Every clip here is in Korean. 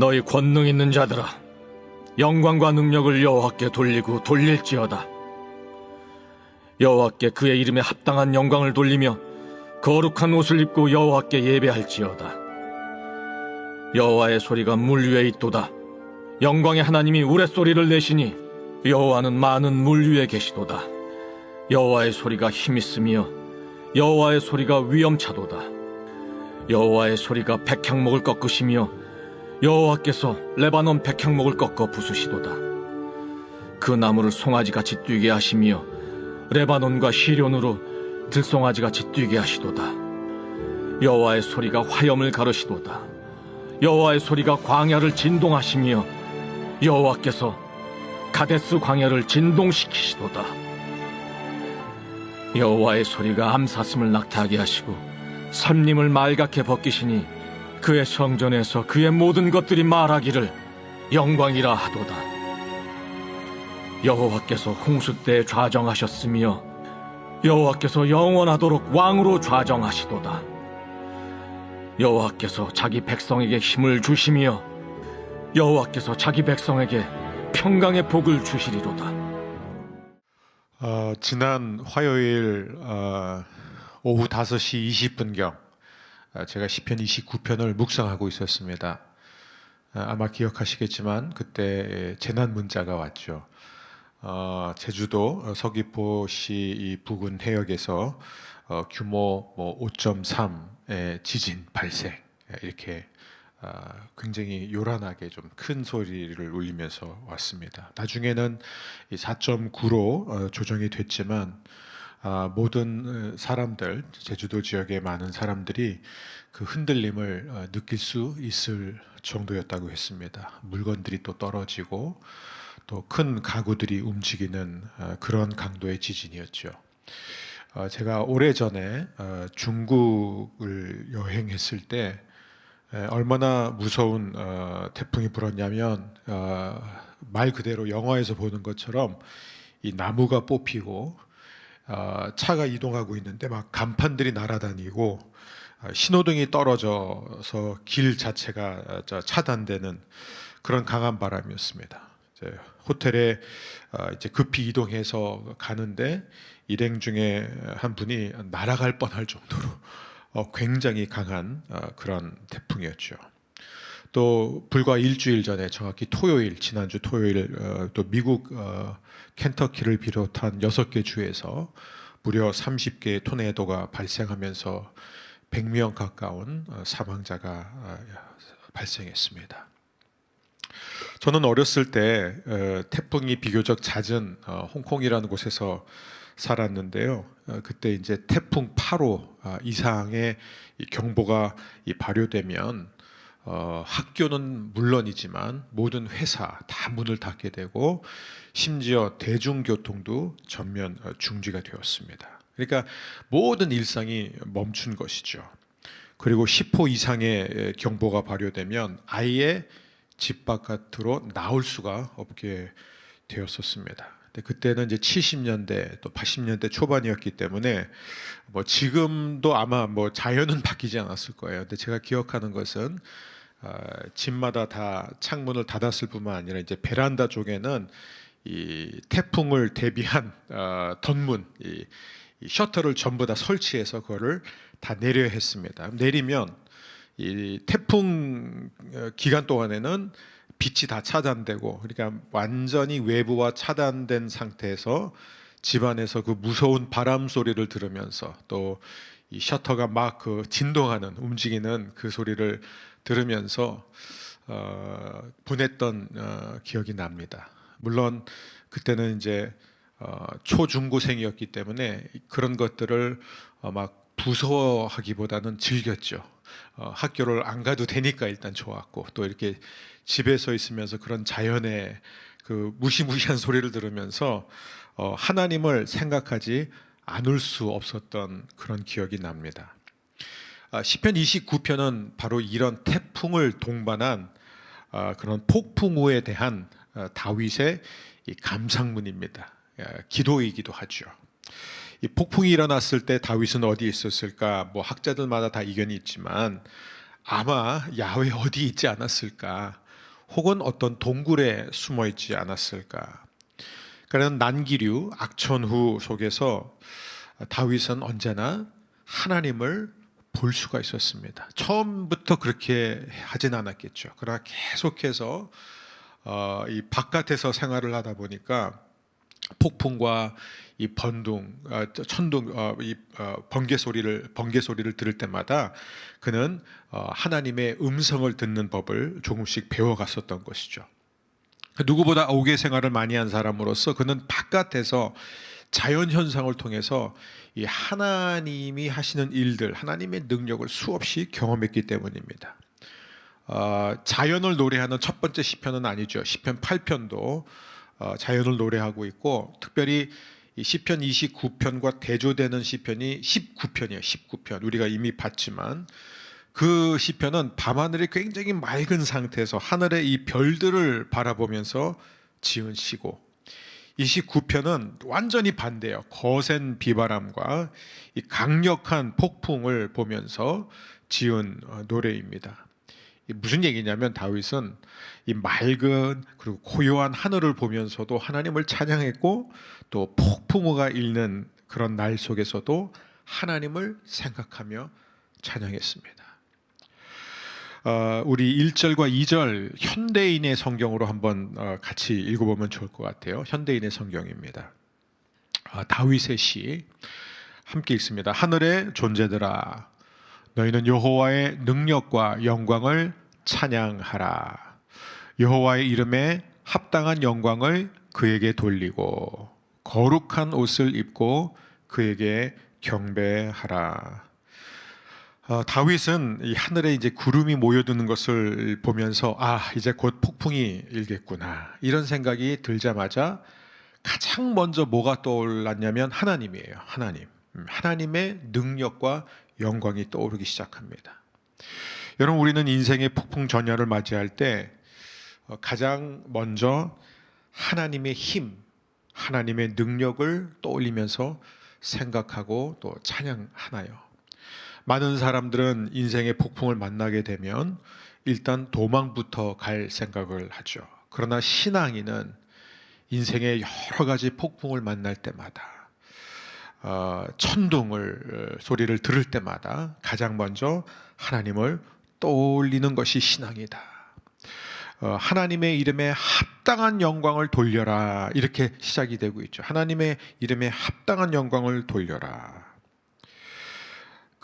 너희 권능 있는 자들아, 영광과 능력을 여호와께 돌리고 돌릴지어다. 여호와께 그의 이름에 합당한 영광을 돌리며 거룩한 옷을 입고 여호와께 예배할지어다. 여호와의 소리가 물 위에 있도다. 영광의 하나님이 우레소리를 내시니 여호와는 많은 물 위에 계시도다. 여호와의 소리가 힘있으며 여호와의 소리가 위엄차도다. 여호와의 소리가 백향목을 꺾으시며 여호와께서 레바논 백향목을 꺾어 부수시도다. 그 나무를 송아지같이 뛰게 하시며 레바논과 시련으로 들송아지같이 뛰게 하시도다. 여호와의 소리가 화염을 가르시도다. 여호와의 소리가 광야를 진동하시며 여호와께서 가데스 광야를 진동시키시도다. 여호와의 소리가 암사슴을 낙타하게 하시고 삼림을 말갛게 벗기시니 그의 성전에서 그의 모든 것들이 말하기를 영광이라 하도다. 여호와께서 홍수 때 좌정하셨으며 여호와께서 영원하도록 왕으로 좌정하시도다. 여호와께서 자기 백성에게 힘을 주시며 여호와께서 자기 백성에게 평강의 복을 주시리로다. 지난 화요일 오후 5시 20분경 제가 시편 29편을 묵상하고 있었습니다. 아마 기억하시겠지만 그때 재난 문자가 왔죠. 제주도 서귀포시 이 부근 해역에서 규모 5.3의 지진 발생, 이렇게 굉장히 요란하게 좀 큰 소리를 울리면서 왔습니다. 나중에는 4.9로 조정이 됐지만 모든 사람들, 제주도 지역의 많은 사람들이 그 흔들림을 느낄 수 있을 정도였다고 했습니다. 물건들이 또 떨어지고 또 큰 가구들이 움직이는 그런 강도의 지진이었죠. 제가 오래전에 중국을 여행했을 때 얼마나 무서운 태풍이 불었냐면 말 그대로 영화에서 보는 것처럼 이 나무가 뽑히고 차가 이동하고 있는데 막 간판들이 날아다니고 신호등이 떨어져서 길 자체가 차단되는 그런 강한 바람이었습니다. 호텔에 이제 급히 이동해서 가는데 일행 중에 한 분이 날아갈 뻔할 정도로 굉장히 강한 그런 태풍이었죠. 또 불과 일주일 전에 정확히 토요일, 지난주 토요일 또 미국 켄터키를 비롯한 6개 주에서 무려 30개의 토네이도가 발생하면서 100명 가까운 사망자가 발생했습니다. 저는 어렸을 때 태풍이 비교적 잦은 홍콩이라는 곳에서 살았는데요. 그때 이제 태풍 8호 이상의 경보가 발효되면 학교는 물론이지만 모든 회사 다 문을 닫게 되고 심지어 대중교통도 전면 중지가 되었습니다. 그러니까 모든 일상이 멈춘 것이죠. 그리고 10호 이상의 경보가 발효되면 아예 집 바깥으로 나올 수가 없게 되었었습니다. 그때는 이제 70년대 또 80년대 초반이었기 때문에 지금도 아마 자연은 바뀌지 않았을 거예요. 근데 제가 기억하는 것은 집마다 다 창문을 닫았을 뿐만 아니라 이제 베란다 쪽에는 이 태풍을 대비한 덧문, 이 셔터를 전부 다 설치해서 그거를 다 내려야 했습니다. 내리면 이 태풍 기간 동안에는 빛이 다 차단되고, 그러니까 완전히 외부와 차단된 상태에서 집안에서 그 무서운 바람 소리를 들으면서 또 이 셔터가 막 그 진동하는 움직이는 그 소리를 들으면서 보냈던 기억이 납니다. 물론 그때는 이제 초중고생이었기 때문에 그런 것들을 막 부서워하기보다는 즐겼죠. 학교를 안 가도 되니까 일단 좋았고, 또 이렇게 집에서 있으면서 그런 자연의 그 무시무시한 소리를 들으면서 하나님을 생각하지 않을 수 없었던 그런 기억이 납니다. 시편 29편은 바로 이런 태풍을 동반한 그런 폭풍우에 대한 다윗의 이 감상문입니다. 기도이기도 하죠. 이 폭풍이 일어났을 때 다윗은 어디에 있었을까? 학자들마다 다 의견이 있지만 아마 야외 어디 있지 않았을까? 혹은 어떤 동굴에 숨어 있지 않았을까? 그런 난기류, 악천후 속에서 다윗은 언제나 하나님을 볼 수가 있었습니다. 처음부터 그렇게 하진 않았겠죠. 그러나 계속해서 이 바깥에서 생활을 하다 보니까 폭풍과 이 천둥, 번개 소리를 들을 때마다 그는 하나님의 음성을 듣는 법을 조금씩 배워갔었던 것이죠. 누구보다 옥외 생활을 많이 한 사람으로서 그는 바깥에서 자연 현상을 통해서 이 하나님이 하시는 일들, 하나님의 능력을 수없이 경험했기 때문입니다. 자연을 노래하는 첫 번째 시편은 아니죠. 시편 8편도 자연을 노래하고 있고, 특별히 이 시편 29편과 대조되는 시편이 19편이에요. 19편 우리가 이미 봤지만 그 시편은 밤하늘이 굉장히 맑은 상태에서 하늘의 이 별들을 바라보면서 지은 시고, 29편은 완전히 반대예요. 거센 비바람과 이 강력한 폭풍을 보면서 지은 노래입니다. 무슨 얘기냐면 다윗은 이 맑은 그리고 고요한 하늘을 보면서도 하나님을 찬양했고, 또 폭풍우가 일는 그런 날 속에서도 하나님을 생각하며 찬양했습니다. 우리 1절과 2절 현대인의 성경으로 한번 같이 읽어보면 좋을 것 같아요. 현대인의 성경입니다. 다윗의 시 함께 읽습니다. 하늘의 존재들아, 너희는 여호와의 능력과 영광을 찬양하라. 여호와의 이름에 합당한 영광을 그에게 돌리고 거룩한 옷을 입고 그에게 경배하라. 다윗은 이 하늘에 이제 구름이 모여드는 것을 보면서 이제 곧 폭풍이 일겠구나, 이런 생각이 들자마자 가장 먼저 뭐가 떠올랐냐면 하나님이에요. 하나님의 능력과 영광이 떠오르기 시작합니다. 여러분, 우리는 인생의 폭풍 전야를 맞이할 때 가장 먼저 하나님의 힘, 하나님의 능력을 떠올리면서 생각하고 또 찬양하나요? 많은 사람들은 인생의 폭풍을 만나게 되면 일단 도망부터 갈 생각을 하죠. 그러나 신앙인은 인생의 여러 가지 폭풍을 만날 때마다, 천둥을 소리를 들을 때마다 가장 먼저 하나님을 떠올리는 것이 신앙이다. 하나님의 이름에 합당한 영광을 돌려라, 이렇게 시작이 되고 있죠. 하나님의 이름에 합당한 영광을 돌려라.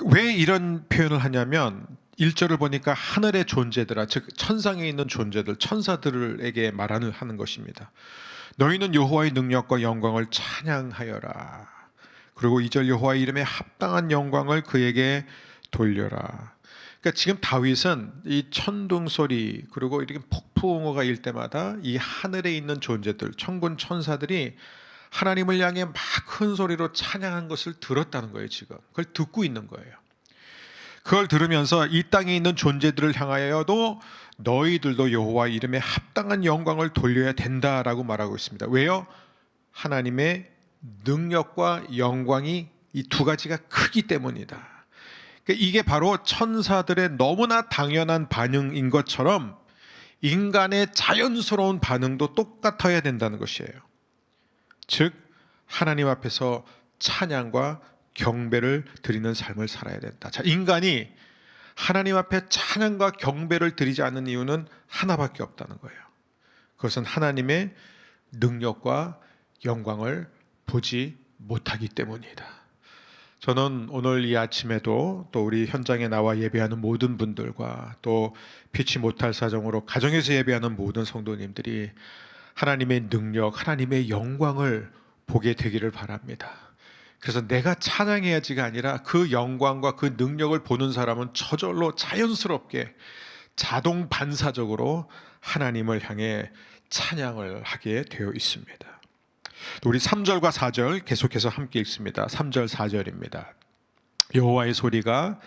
왜 이런 표현을 하냐면 1절을 보니까 하늘의 존재들아, 즉 천상에 있는 존재들, 천사들에게 하는 것입니다. 너희는 여호와의 능력과 영광을 찬양하여라. 그리고 2절 여호와의 이름에 합당한 영광을 그에게 돌려라. 그러니까 지금 다윗은 이 천둥 소리 그리고 이렇게 폭풍우가 일 때마다 이 하늘에 있는 존재들, 천군 천사들이 하나님을 향해 막 큰 소리로 찬양한 것을 들었다는 거예요. 지금 그걸 듣고 있는 거예요. 그걸 들으면서 이 땅에 있는 존재들을 향하여도 너희들도 여호와의 이름에 합당한 영광을 돌려야 된다라고 말하고 있습니다. 왜요? 하나님의 능력과 영광이 이 두 가지가 크기 때문이다. 그러니까 이게 바로 천사들의 너무나 당연한 반응인 것처럼 인간의 자연스러운 반응도 똑같아야 된다는 것이에요. 즉 하나님 앞에서 찬양과 경배를 드리는 삶을 살아야 된다. 자, 인간이 하나님 앞에 찬양과 경배를 드리지 않는 이유는 하나밖에 없다는 거예요. 그것은 하나님의 능력과 영광을 보지 못하기 때문이다. 저는 오늘 이 아침에도 또 우리 현장에 나와 예배하는 모든 분들과 또 피치 못할 사정으로 가정에서 예배하는 모든 성도님들이 하나님의 능력, 하나님의 영광을 보게 되기를 바랍니다. 그래서 내가 찬양해야지가 아니라 그 영광과 그 능력을 보는 사람은 저절로 자연스럽게 자동 반사적으로 하나님을 향해 찬양을 하게 되어 있습니다. 우리 3절과 4절 계속해서 함께 읽습니다. 3절 4절입니다. 여호와의 소리가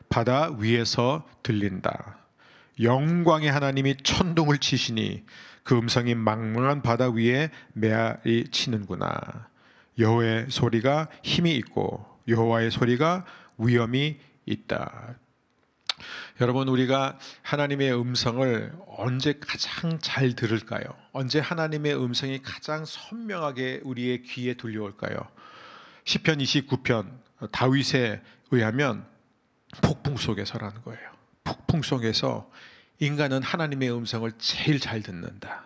바다 위에서 들린다. 영광의 하나님이 천둥을 치시니 그 음성이 망망한 바다 위에 메아리 치는구나. 여호와의 소리가 힘이 있고 여호와의 소리가 위엄이 있다. 여러분, 우리가 하나님의 음성을 언제 가장 잘 들을까요? 언제 하나님의 음성이 가장 선명하게 우리의 귀에 들려올까요? 시편 29편 다윗에 의하면 폭풍 속에서라는 거예요. 폭풍 속에서 인간은 하나님의 음성을 제일 잘 듣는다.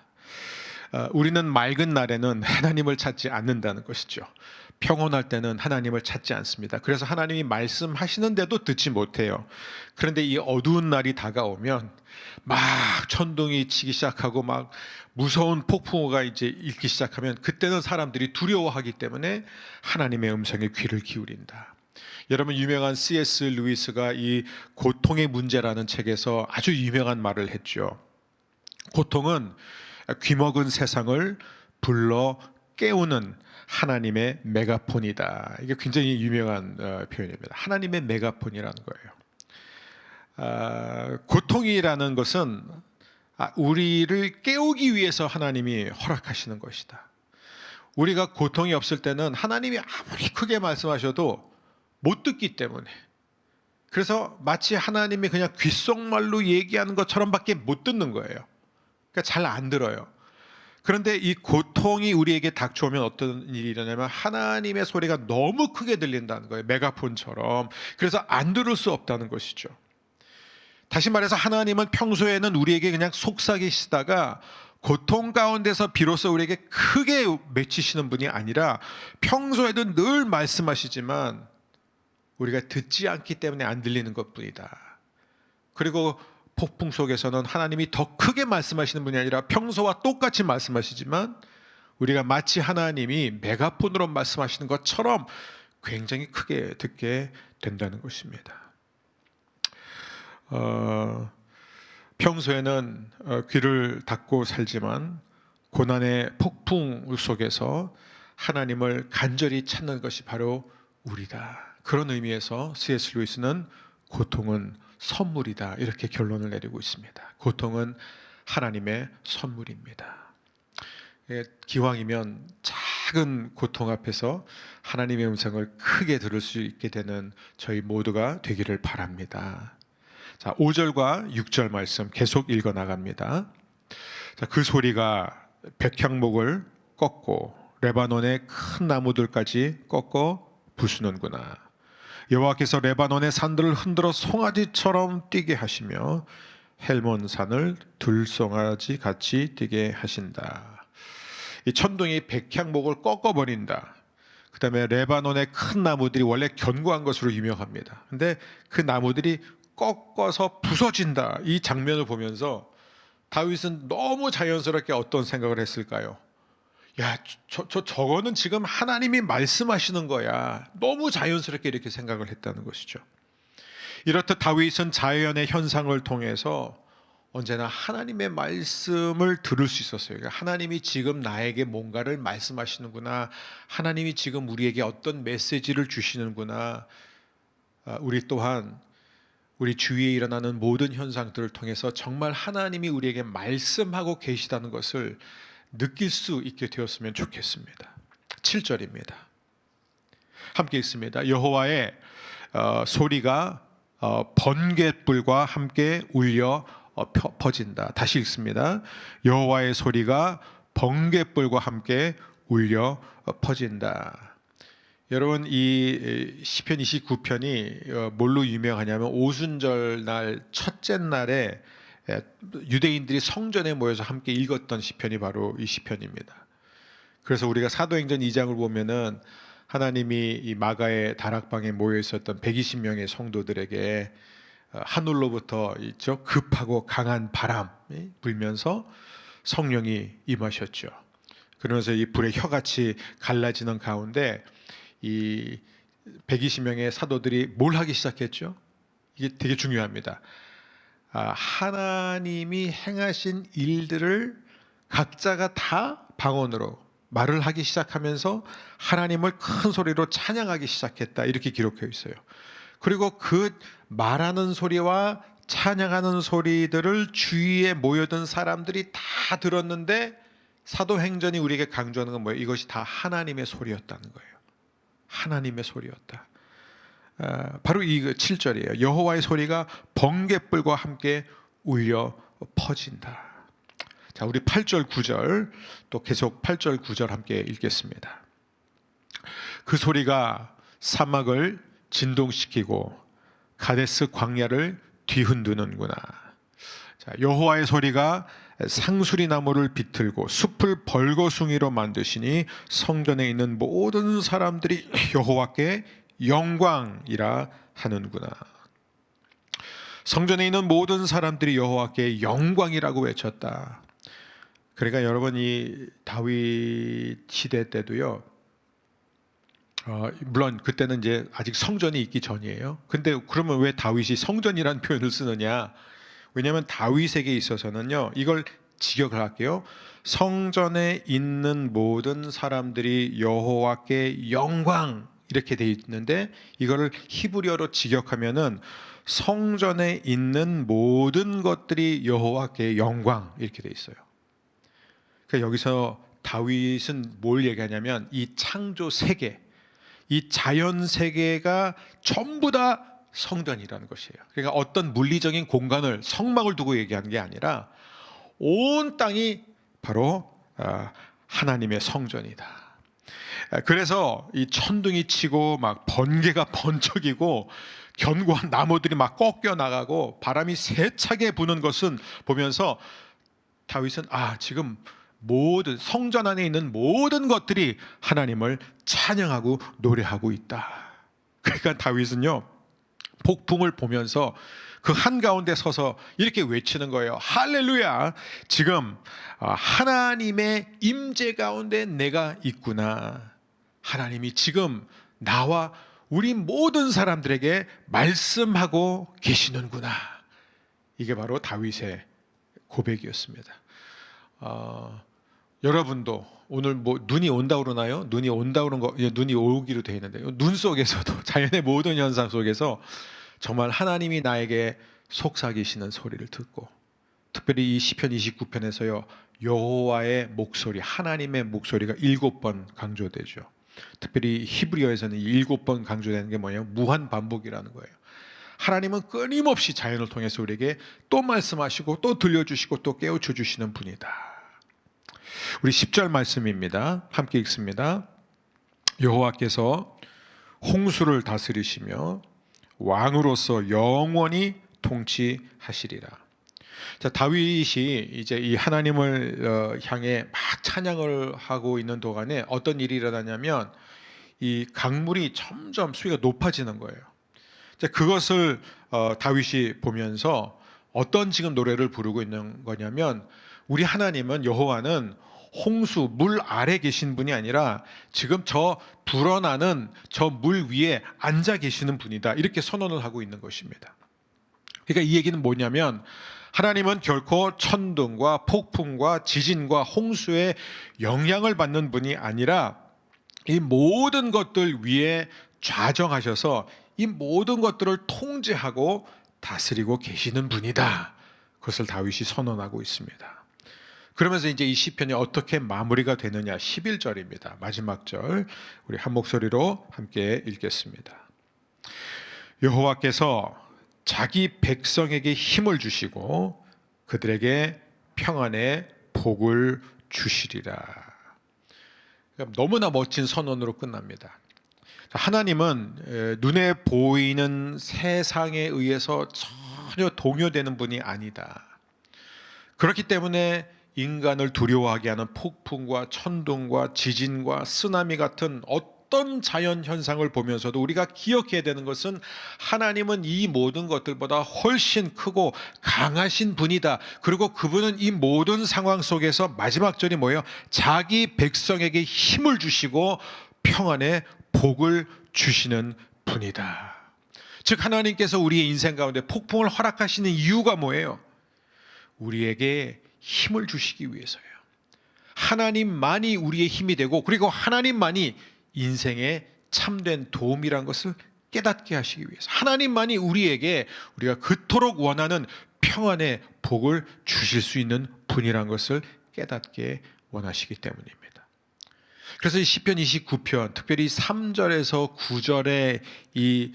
우리는 맑은 날에는 하나님을 찾지 않는다는 것이죠. 평온할 때는 하나님을 찾지 않습니다. 그래서 하나님이 말씀하시는데도 듣지 못해요. 그런데 이 어두운 날이 다가오면 막 천둥이 치기 시작하고 막 무서운 폭풍우가 이제 일기 시작하면 그때는 사람들이 두려워하기 때문에 하나님의 음성에 귀를 기울인다. 여러분, 유명한 C.S. 루이스가 이 고통의 문제라는 책에서 아주 유명한 말을 했죠. 고통은 귀먹은 세상을 불러 깨우는 하나님의 메가폰이다. 이게 굉장히 유명한 표현입니다. 하나님의 메가폰이라는 거예요. 고통이라는 것은 우리를 깨우기 위해서 하나님이 허락하시는 것이다. 우리가 고통이 없을 때는 하나님이 아무리 크게 말씀하셔도 못 듣기 때문에, 그래서 마치 하나님이 그냥 귓속말로 얘기하는 것처럼밖에 못 듣는 거예요. 그러니까 잘 안 들어요. 그런데 이 고통이 우리에게 닥쳐오면 어떤 일이 일어나냐면 하나님의 소리가 너무 크게 들린다는 거예요. 메가폰처럼. 그래서 안 들을 수 없다는 것이죠. 다시 말해서 하나님은 평소에는 우리에게 그냥 속삭이시다가 고통 가운데서 비로소 우리에게 크게 맺히시는 분이 아니라 평소에도 늘 말씀하시지만 우리가 듣지 않기 때문에 안 들리는 것뿐이다. 그리고 폭풍 속에서는 하나님이 더 크게 말씀하시는 분이 아니라 평소와 똑같이 말씀하시지만 우리가 마치 하나님이 메가폰으로 말씀하시는 것처럼 굉장히 크게 듣게 된다는 것입니다. 평소에는 귀를 닫고 살지만 고난의 폭풍 속에서 하나님을 간절히 찾는 것이 바로 우리다. 그런 의미에서 C.S. 루이스는 고통은 선물이다, 이렇게 결론을 내리고 있습니다. 고통은 하나님의 선물입니다. 기왕이면 작은 고통 앞에서 하나님의 음성을 크게 들을 수 있게 되는 저희 모두가 되기를 바랍니다. 자, 5절과 6절 말씀 계속 읽어 나갑니다. 자, 그 소리가 백향목을 꺾고 레바논의 큰 나무들까지 꺾어 부수는구나. 여호와께서 레바논의 산들을 흔들어 송아지처럼 뛰게 하시며 헬몬 산을 들송아지 같이 뛰게 하신다. 이 천둥이 백향목을 꺾어버린다. 그 다음에 레바논의 큰 나무들이 원래 견고한 것으로 유명합니다. 근데 그 나무들이 꺾어서 부서진다. 이 장면을 보면서 다윗은 너무 자연스럽게 어떤 생각을 했을까요? 야, 저거는 지금 하나님이 말씀하시는 거야. 너무 자연스럽게 이렇게 생각을 했다는 것이죠. 이렇듯 다윗은 자연의 현상을 통해서 언제나 하나님의 말씀을 들을 수 있었어요. 그러니까 하나님이 지금 나에게 뭔가를 말씀하시는구나. 하나님이 지금 우리에게 어떤 메시지를 주시는구나. 우리 또한 우리 주위에 일어나는 모든 현상들을 통해서 정말 하나님이 우리에게 말씀하고 계시다는 것을 느낄 수 있게 되었으면 좋겠습니다. 7절입니다. 함께 읽습니다. 여호와의 소리가 번갯불과 함께 울려 퍼진다. 다시 읽습니다. 여호와의 소리가 번갯불과 함께 울려 퍼진다. 여러분, 이 시편 29편이 뭘로 유명하냐면 오순절 날 첫째 날에 유대인들이 성전에 모여서 함께 읽었던 시편이 바로 이 시편입니다. 그래서 우리가 사도행전 2장을 보면은 하나님이 이 마가의 다락방에 모여 있었던 120명의 성도들에게 하늘로부터 있죠, 급하고 강한 바람이 불면서 성령이 임하셨죠. 그러면서 이 불의 혀같이 갈라지는 가운데 이 120명의 사도들이 뭘 하기 시작했죠? 이게 되게 중요합니다. 하나님이 행하신 일들을 각자가 다 방언으로 말을 하기 시작하면서 하나님을 큰 소리로 찬양하기 시작했다, 이렇게 기록되어 있어요. 그리고 그 말하는 소리와 찬양하는 소리들을 주위에 모여든 사람들이 다 들었는데 사도행전이 우리에게 강조하는 건 뭐예요? 이것이 다 하나님의 소리였다는 거예요. 하나님의 소리였다. 바로 이 7절이에요. 여호와의 소리가 번갯불과 함께 울려 퍼진다. 자, 우리 8절 9절 또 계속 8절 9절 함께 읽겠습니다. 그 소리가 사막을 진동시키고 가데스 광야를 뒤흔드는구나. 자, 여호와의 소리가 상수리 나무를 비틀고 숲을 벌거숭이로 만드시니 성전에 있는 모든 사람들이 여호와께 영광이라 하는구나. 성전에 있는 모든 사람들이 여호와께 영광이라고 외쳤다. 그러니까 여러분, 이 다윗 시대 때도요, 물론 그때는 이제 아직 성전이 있기 전이에요. 근데 그러면 왜 다윗이 성전이라는 표현을 쓰느냐? 왜냐하면 다윗에게 있어서는요, 이걸 직역을 할게요. 성전에 있는 모든 사람들이 여호와께 영광 이렇게 돼 있는데, 이거를 히브리어로 직역하면은 성전에 있는 모든 것들이 여호와께 영광 이렇게 돼 있어요. 그러니까 여기서 다윗은 뭘 얘기하냐면 이 창조 세계, 이 자연 세계가 전부 다 성전이라는 것이에요. 그러니까 어떤 물리적인 공간을, 성막을 두고 얘기한 게 아니라 온 땅이 바로 하나님의 성전이다. 그래서 이 천둥이 치고 막 번개가 번쩍이고 견고한 나무들이 막 꺾여 나가고 바람이 세차게 부는 것은 보면서 다윗은 지금 모든 성전 안에 있는 모든 것들이 하나님을 찬양하고 노래하고 있다. 그러니까 다윗은요, 폭풍을 보면서 그 한가운데 서서 이렇게 외치는 거예요. 할렐루야, 지금 하나님의 임재 가운데 내가 있구나. 하나님이 지금 나와 우리 모든 사람들에게 말씀하고 계시는구나. 이게 바로 다윗의 고백이었습니다. 여러분도 오늘 눈이 온다 그러나요? 눈이 온다 그런 거, 눈이 오기로 되어 있는데, 눈 속에서도 자연의 모든 현상 속에서 정말 하나님이 나에게 속삭이시는 소리를 듣고, 특별히 이 시편 29편에서요, 여호와의 목소리, 하나님의 목소리가 7번 강조되죠. 특별히 히브리어에서는 7번 강조되는 게 뭐냐면 무한 반복이라는 거예요. 하나님은 끊임없이 자연을 통해서 우리에게 또 말씀하시고 또 들려주시고 또 깨우쳐 주시는 분이다. 우리 10절 말씀입니다. 함께 읽습니다. 여호와께서 홍수를 다스리시며 왕으로서 영원히 통치하시리라. 자, 다윗이 이제 이 하나님을 향해 막 찬양을 하고 있는 동안에 어떤 일이 일어나냐면 이 강물이 점점 수위가 높아지는 거예요. 자, 그것을 다윗이 보면서 어떤 지금 노래를 부르고 있는 거냐면, 우리 하나님은, 여호와는 홍수, 물 아래 계신 분이 아니라 지금 저 불어나는 저 물 위에 앉아 계시는 분이다, 이렇게 선언을 하고 있는 것입니다. 그러니까 이 얘기는 뭐냐면, 하나님은 결코 천둥과 폭풍과 지진과 홍수의 영향을 받는 분이 아니라 이 모든 것들 위에 좌정하셔서 이 모든 것들을 통제하고 다스리고 계시는 분이다. 그것을 다윗이 선언하고 있습니다. 그러면서 이제 이 시편이 어떻게 마무리가 되느냐, 11절입니다. 마지막 절 우리 한 목소리로 함께 읽겠습니다. 여호와께서 자기 백성에게 힘을 주시고 그들에게 평안의 복을 주시리라. 너무나 멋진 선언으로 끝납니다. 하나님은 눈에 보이는 세상에 의해서 전혀 동요되는 분이 아니다. 그렇기 때문에 인간을 두려워하게 하는 폭풍과 천둥과 지진과 쓰나미 같은 어떤 자연 현상을 보면서도 우리가 기억해야 되는 것은, 하나님은 이 모든 것들보다 훨씬 크고 강하신 분이다. 그리고 그분은 이 모든 상황 속에서 마지막 절이 뭐예요? 자기 백성에게 힘을 주시고 평안의 복을 주시는 분이다. 즉, 하나님께서 우리의 인생 가운데 폭풍을 허락하시는 이유가 뭐예요? 우리에게 힘을 주시기 위해서예요. 하나님만이 우리의 힘이 되고, 그리고 하나님만이 인생의 참된 도움이란 것을 깨닫게 하시기 위해서, 하나님만이 우리에게 우리가 그토록 원하는 평안의 복을 주실 수 있는 분이란 것을 깨닫게 원하시기 때문입니다. 그래서 이 시편 29편, 특별히 3절에서 9절의 이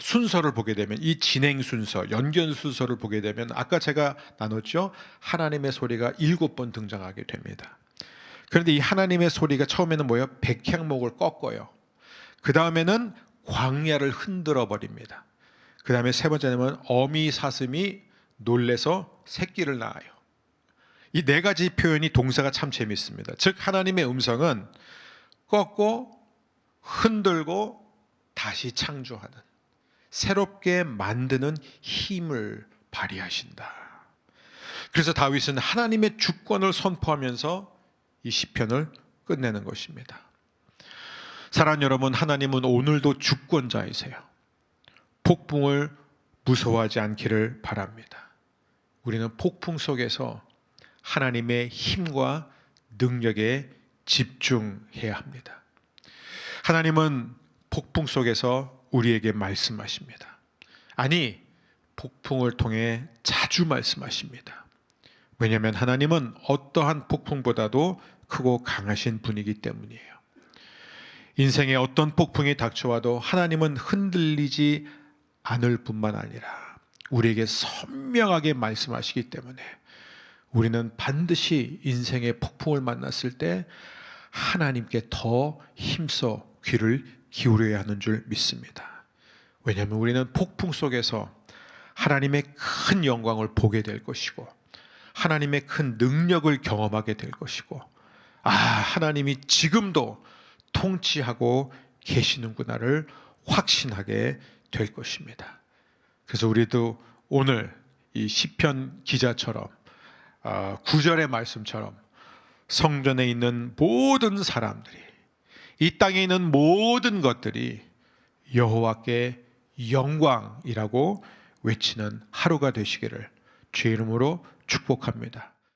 순서를 보게 되면, 이 진행 순서, 연결 순서를 보게 되면 아까 제가 나눴죠. 하나님의 소리가 7번 등장하게 됩니다. 그런데 이 하나님의 소리가 처음에는 뭐예요? 백향목을 꺾어요. 그 다음에는 광야를 흔들어 버립니다. 그 다음에 세 번째는 어미 사슴이 놀래서 새끼를 낳아요. 이 네 가지 표현이 동사가 참 재밌습니다. 즉 하나님의 음성은 꺾고 흔들고 다시 창조하는, 새롭게 만드는 힘을 발휘하신다. 그래서 다윗은 하나님의 주권을 선포하면서 이 시편을 끝내는 것입니다. 사랑하는 여러분, 하나님은 오늘도 주권자이세요. 폭풍을 무서워하지 않기를 바랍니다. 우리는 폭풍 속에서 하나님의 힘과 능력에 집중해야 합니다. 하나님은 폭풍 속에서 우리에게 말씀하십니다. 아니, 폭풍을 통해 자주 말씀하십니다. 왜냐하면 하나님은 어떠한 폭풍보다도 크고 강하신 분이기 때문이에요. 인생에 어떤 폭풍이 닥쳐와도 하나님은 흔들리지 않을 뿐만 아니라 우리에게 선명하게 말씀하시기 때문에 우리는 반드시 인생의 폭풍을 만났을 때 하나님께 더 힘써 귀를 기울여야 하는 줄 믿습니다. 왜냐하면 우리는 폭풍 속에서 하나님의 큰 영광을 보게 될 것이고 하나님의 큰 능력을 경험하게 될 것이고, 하나님이 지금도 통치하고 계시는구나를 확신하게 될 것입니다. 그래서 우리도 오늘 이 시편 기자처럼 9절의 말씀처럼 성전에 있는 모든 사람들이, 이 땅에 있는 모든 것들이 여호와께 영광이라고 외치는 하루가 되시기를 주의 이름으로 축복합니다.